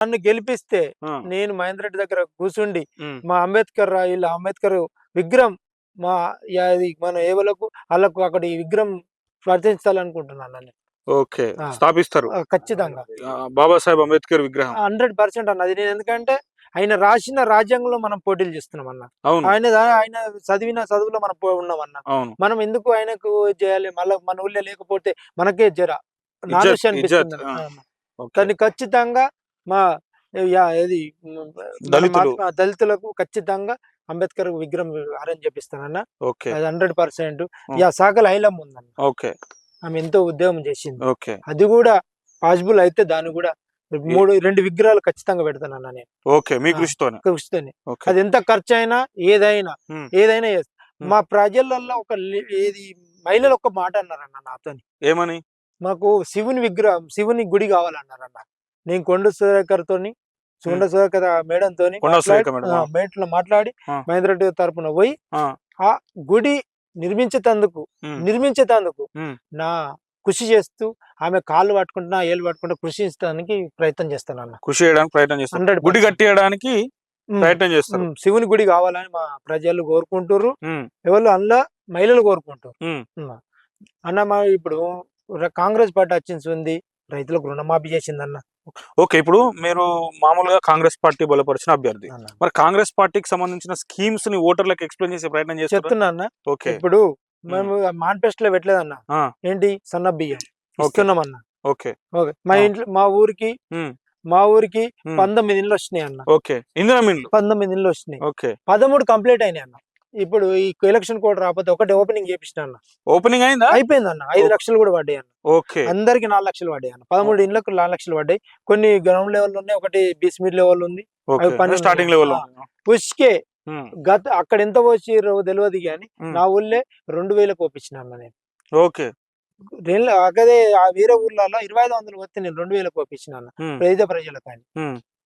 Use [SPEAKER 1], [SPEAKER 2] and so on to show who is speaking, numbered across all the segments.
[SPEAKER 1] నన్ను గెలిపిస్తే
[SPEAKER 2] ఆ,
[SPEAKER 1] నేను మహేందర్ రెడ్డి దగ్గర కూర్చుండి
[SPEAKER 2] ఉమ్,
[SPEAKER 1] మా అంబేద్కర్ ఇలా అంబేద్కర్ విగ్రహం మా ఇది మన ఏవలకు వాళ్ళకు అక్కడ ఈ విగ్రహం ప్రతిష్ఠించాలనుకుంటున్నాను నేను.
[SPEAKER 2] ఓకే,
[SPEAKER 1] ఆ,
[SPEAKER 2] స్థాపిస్తారు.
[SPEAKER 1] ఖచ్చితంగా
[SPEAKER 2] బాబాసాహెబ్ అంబేద్కర్ విగ్రహం.
[SPEAKER 1] 100% అన్నది. నేను ఎందుకంటే ఆయన రాసిన రాజ్యాంగంలో మనం పోటీలు చేస్తున్నాం అన్న.
[SPEAKER 2] అవును,
[SPEAKER 1] ఆయన చదివిన చదువులో మనం ఉన్నాం అన్న.
[SPEAKER 2] అవును.
[SPEAKER 1] మనం ఎందుకు ఆయనకు చేయాలి? మళ్ళీ మన ఊళ్ళో లేకపోతే మనకే జర
[SPEAKER 2] ఇజ్జత్,
[SPEAKER 1] నానుషి
[SPEAKER 2] ఇజ్జత్.
[SPEAKER 1] అనిపిస్తుంది.
[SPEAKER 2] ఓకే.
[SPEAKER 1] కానీ ఖచ్చితంగా మా ఇది మన
[SPEAKER 2] దళితులు.
[SPEAKER 1] దళితులకు ఖచ్చితంగా అంబేద్కర్ విగ్రహం అరేంజ్ చేపిస్తానన్న.
[SPEAKER 2] ఓకే.
[SPEAKER 1] అది 100%.
[SPEAKER 2] ఉమ్,
[SPEAKER 1] సాకల ఐలమ్మ ఉందన్న,
[SPEAKER 2] ఓకే.
[SPEAKER 1] ఆమె ఎంతో ఉద్యోగం చేసింది.
[SPEAKER 2] ఓకే.
[SPEAKER 1] అది కూడా పాసిబుల్ అయితే దాన్ని కూడా
[SPEAKER 2] ఈ-
[SPEAKER 1] 2 విగ్రహాలు ఖచ్చితంగా పెడతానన్న నేను.
[SPEAKER 2] ఓకే, మీ
[SPEAKER 1] ఆ,
[SPEAKER 2] కృషితోనే.
[SPEAKER 1] కృషితోనే.
[SPEAKER 2] ఓకే.
[SPEAKER 1] అది ఎంత ఖర్చు అయినా ఏదైనా
[SPEAKER 2] ఉమ్,
[SPEAKER 1] ఏదైనా చేస్తా.
[SPEAKER 2] ఉమ్.
[SPEAKER 1] మా ప్రజలలో ఏది మహిళలు ఒక మాట అన్నారన్న నాతోని.
[SPEAKER 2] ఏమని?
[SPEAKER 1] మాకు శివుని విగ్రహం, శివుని గుడి కావాలన్నారన్న. నేను కొండ సురేఖర్ తోని,
[SPEAKER 2] ఉమ్,
[SPEAKER 1] కొండ సురేఖర్ మేడం తోని
[SPEAKER 2] కొండా సురేఖ మేడం.
[SPEAKER 1] మేట్లో మాట్లాడి
[SPEAKER 2] ఆ,
[SPEAKER 1] మహేందర్ రెడ్డి తరపున పోయి
[SPEAKER 2] ఆ,
[SPEAKER 1] ఆ గుడి నిర్మించేటందుకు
[SPEAKER 2] ఉమ్,
[SPEAKER 1] నిర్మించేటందుకు
[SPEAKER 2] ఉమ్.
[SPEAKER 1] నా కృషి చేస్తూ ఆమె కాళ్ళు పట్టుకుంటున్నా ఏళ్ళు పట్టుకుంటా కృషించడానికి ప్రయత్నం చేస్తానన్న.
[SPEAKER 2] కృషి చేయడానికి ప్రయత్నం చేస్తారు.
[SPEAKER 1] 100%.
[SPEAKER 2] గుడి కట్టియడానికి ప్రయత్నం చేస్తారు.
[SPEAKER 1] శివుని గుడి కావాలని మా ప్రజలు కోరుకుంటారు.
[SPEAKER 2] ఉమ్,
[SPEAKER 1] ఎవరు అందులో మహిళలు కోరుకుంటారు.
[SPEAKER 2] ఉమ్.
[SPEAKER 1] అన్న మా ఇప్పుడు కాంగ్రెస్ పార్టీ వచ్చింది, రైతులకు రుణమాఫీ చేసిందన్న.
[SPEAKER 2] ఓకే, ఇప్పుడు మీరు మామూలుగా కాంగ్రెస్ పార్టీ బలపరిచిన అభ్యర్థి.
[SPEAKER 1] అన్న.
[SPEAKER 2] మరి కాంగ్రెస్ పార్టీకి సంబంధించిన స్కీమ్స్ ని ఓటర్లకు ఎక్స్ప్లెయిన్ చేసే ప్రయత్నం చేస్తారు.
[SPEAKER 1] చెప్తున్నా అన్న.
[SPEAKER 2] ఓకే.
[SPEAKER 1] ఇప్పుడు మేము మేనిఫెస్టోలో పెట్టలేదన్న.
[SPEAKER 2] ఆ,
[SPEAKER 1] ఏంటి సన్న బియ్యం
[SPEAKER 2] ఓకే.
[SPEAKER 1] ఇస్తున్నామన్న.
[SPEAKER 2] ఓకే.
[SPEAKER 1] ఓకే, మా
[SPEAKER 2] ఆ.
[SPEAKER 1] ఇంట్లో
[SPEAKER 2] ఉమ్,
[SPEAKER 1] మా ఊరికి
[SPEAKER 2] ఉమ్.
[SPEAKER 1] 19 ఇండ్లు వచ్చినాయి అన్న.
[SPEAKER 2] ఓకే. ఇందిరా మిన్లు.
[SPEAKER 1] 19 ఇండ్లు వచ్చినాయి.
[SPEAKER 2] ఓకే.
[SPEAKER 1] 13 కంప్లీట్ అయినాయి అన్న. ఇప్పుడు ఈ ఎలక్షన్ కోడ్ రాకపోతే ఒకటి ఓపెనింగ్ చేపించిన అన్న.
[SPEAKER 2] ఓపెనింగ్ అయిందా?
[SPEAKER 1] అయిపోయింది అన్న. 5 లక్షలు కూడా పడ్డాయి అన్న.
[SPEAKER 2] ఓకే.
[SPEAKER 1] అందరికి 4 లక్షలు పడ్డాయి అన్న. 13 ఇండ్లకు 4 లక్షలు పడ్డాయి. కొన్ని గ్రౌండ్ లెవెల్ ఉన్నాయి, ఒకటి బీస్ మిడ్ లెవెల్ ఉంది.
[SPEAKER 2] ఓకే.
[SPEAKER 1] అవి పని
[SPEAKER 2] స్టార్టింగ్ లెవెల్.
[SPEAKER 1] ఉష్కే అక్కడ ఎంత వచ్చిర్రో తెలియదు కానీ నా ఊళ్ళే 2000కు ఒప్పించిన అన్న నేను.
[SPEAKER 2] ఓకే.
[SPEAKER 1] అదే ఆ వేరే ఊర్లలో 2500 వస్తే నేను 2000కు ఒప్పించిన అన్న. పేద ప్రజలకు కానీ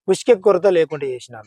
[SPEAKER 1] ఉష్కే కొరత లేకుండా చేసిన అన్న.